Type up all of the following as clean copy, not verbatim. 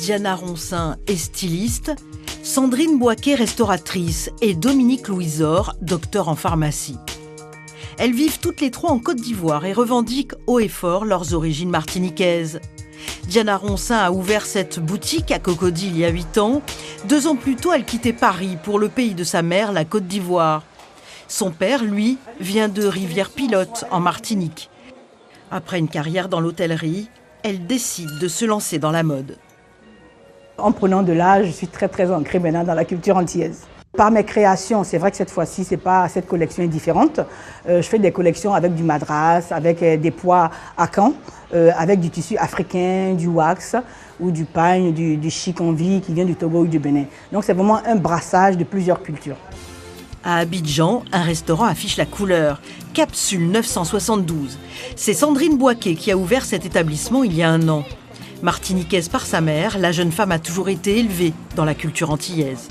Diana Roncin est styliste, Sandrine Boaquet restauratrice et Dominique Louisor, docteur en pharmacie. Elles vivent toutes les trois en Côte d'Ivoire et revendiquent haut et fort leurs origines martiniquaises. Diana Roncin a ouvert cette boutique à Cocody il y a 8 ans. 2 ans plus tôt, elle quittait Paris pour le pays de sa mère, la Côte d'Ivoire. Son père, lui, vient de Rivière-Pilote, en Martinique. Après une carrière dans l'hôtellerie, elle décide de se lancer dans la mode. En prenant de l'âge, je suis très ancrée maintenant dans la culture antillaise. Par mes créations, c'est vrai que cette fois-ci, cette collection est différente. Je fais des collections avec du madras, avec des pois à Caen, avec du tissu africain, du wax ou du pagne, du chikonvi qui vient du Togo ou du Bénin. Donc c'est vraiment un brassage de plusieurs cultures. À Abidjan, un restaurant affiche la couleur, Capsule 972. C'est Sandrine Boaquet qui a ouvert cet établissement il y a 1 an. Martiniquaise par sa mère, la jeune femme a toujours été élevée dans la culture antillaise.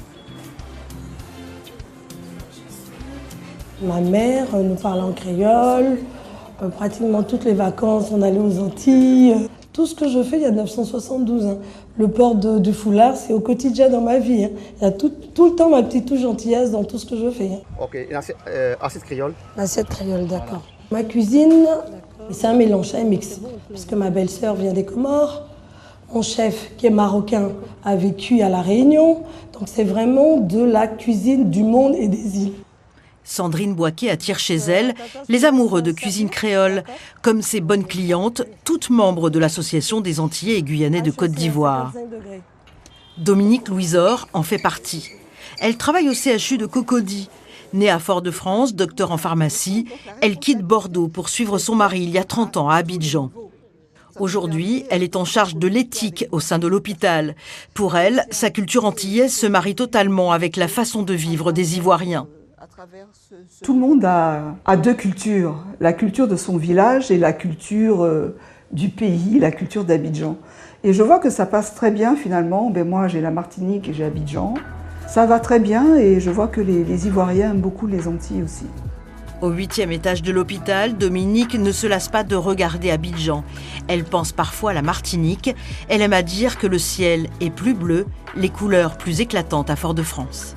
Ma mère nous parlait en créole, pratiquement toutes les vacances on allait aux Antilles. Tout ce que je fais, il y a 972. Hein. Le port du foulard, c'est au quotidien dans ma vie. Hein. Il y a tout le temps ma petite touche antillaise dans tout ce que je fais. Hein. Ok, assiette créole. Assiette créole, d'accord. Ma cuisine, c'est un mélange, un mix. Puisque ma belle-sœur vient des Comores. Mon chef, qui est marocain, a vécu à La Réunion. Donc c'est vraiment de la cuisine du monde et des îles. Sandrine Boaquet attire chez elle les amoureux de cuisine créole, comme ses bonnes clientes, toutes membres de l'association des Antillais et Guyanais de Côte d'Ivoire. Dominique Louisor en fait partie. Elle travaille au CHU de Cocody. Née à Fort-de-France, docteur en pharmacie, elle quitte Bordeaux pour suivre son mari il y a 30 ans à Abidjan. Aujourd'hui, elle est en charge de l'éthique au sein de l'hôpital. Pour elle, sa culture antillaise se marie totalement avec la façon de vivre des Ivoiriens. Tout le monde a 2 cultures, la culture de son village et la culture du pays, la culture d'Abidjan. Et je vois que ça passe très bien finalement. Moi j'ai la Martinique et j'ai Abidjan. Ça va très bien et je vois que les Ivoiriens aiment beaucoup les Antilles aussi. Au 8e étage de l'hôpital, Dominique ne se lasse pas de regarder Abidjan. Elle pense parfois à la Martinique. Elle aime à dire que le ciel est plus bleu, les couleurs plus éclatantes à Fort-de-France.